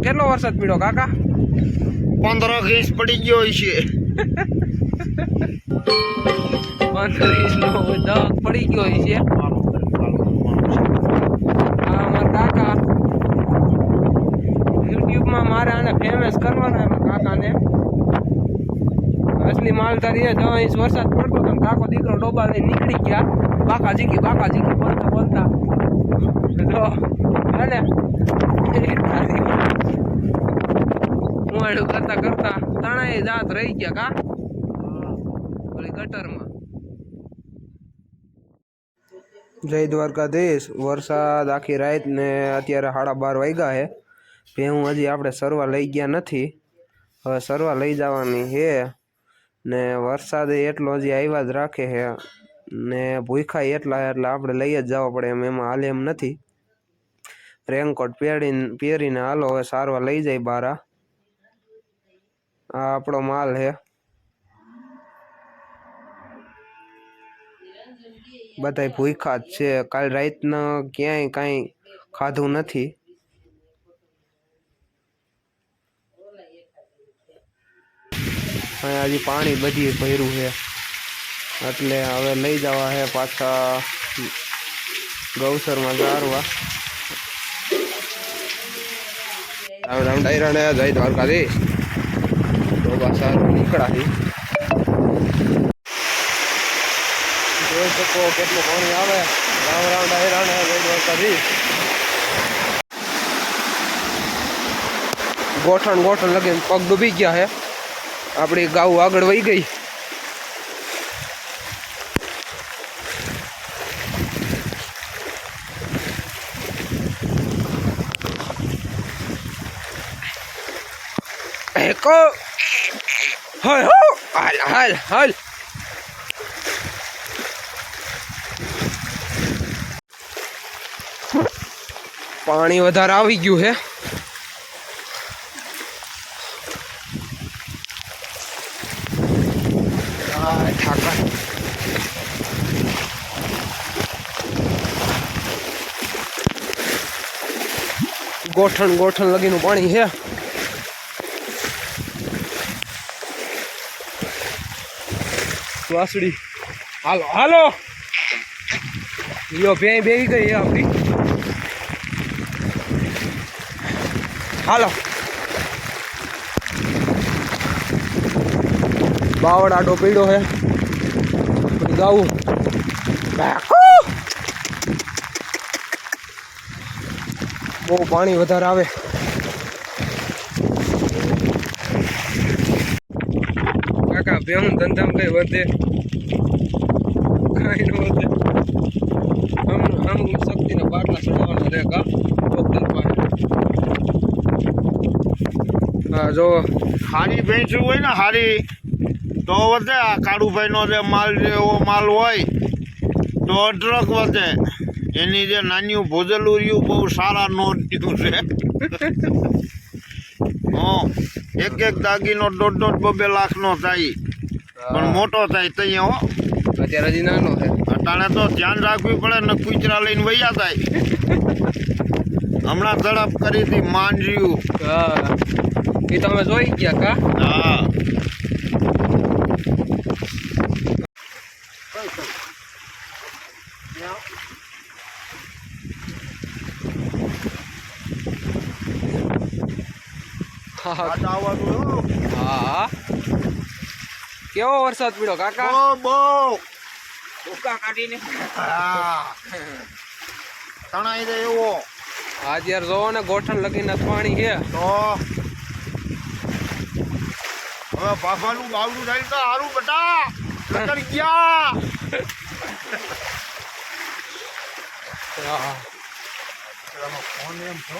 કેટલો વરસાદ પડ્યો કાકા? 15 ઇંચ પડી ગયો છે. 15 ઇંચનો 10 પડી ગયો છે. હા મારા કાકા યુટ્યુબમાં મારે આને ફેમસ કરવાના એમાં કાકાને. असली मालधारी है 10 इंच वरसाद पड़तो तो काको दीकरो डोबा लई निकली गया बाका जीकी बोलता बोलता तो अने मुआडू करता करता तणाई जात रही गया का ओली गटर में। जय द्वारकाधीश। वरसाद आखी रात ने अत्यारे 12:30 वाग्या है। भेहूं हजी आपणे सरवा लई गया नथी, हवे सरवा लई जवानी है ने वरसाद एटलो हजी आव्या ज राखे है ने भूखा एटला એટલે આપણે લઈ જ જવા પડે એમાં હાલે એમ નથી। રેનકોટ પહેરીને હાલો હવે સારવા લઈ જાય બારા। આ આપણો માલ હે, બધાય ભૂખા જ છે। કાલ રાતના ક્યાંય કાંઈ ખાધું નથી। हजी पानी बधी भर्यु है એટલે હવે લઈ જવા है पाछा गौसर में जारवा। राम राम डायरा ने जय द्वारकाधीश। तो बासा निकड़ा थी જોઈ શકો કેટલું પાણી આવે। રામ રામ डायरा ने जय द्वारकाधीश। गोठण गोठण लगे पग डूबी गया है। अपनी गाँव आगळ वही गई। हाल हाल हाल पानी वधारे आवी गयुं है। गोठण गोठण लगीनु पानी है। वासड़ी हालो हालो यो भे बेही गई है अपनी। हालो बावड़ आडो पीड़ो है गाऊ बहु पानी वधारे आवे। काका भेहूं धंधा में कई वधे कई न वधे। हम शक्ति ने बाटला चढ़ावाना रहेगा डॉक्टर पास। हाँ जो हारी भैंसू होय ने हारी तो वधे। आ काळू भाई नो जे माल जेवो माल होय तो अदरक वधे। एनी जे नान्यू भोजलू रह्यू बहु सारा नोट न्यू छे। एक एक दागीनो 1.5-2 लाख नो थाय पण मोटो थाय तईया हो। અત્યારે હજી નાનો છે અટાણે તો ધ્યાન રાખવી પડે ને કૂતરા લઈને વયા જાય। હમણાં ઝડપ કરી હતી માંડ્યું। હા એ તમે જોઈ ગયા કા? હા हाँ केवो वरसाद पड़ो काका? तणाई दे एवो। आज यार जो ने गोठण लगीने पानी है तो હવે બાફાનું બાવડું થાય તો હારું બેટા લગન ગયા। ફોન એમ છો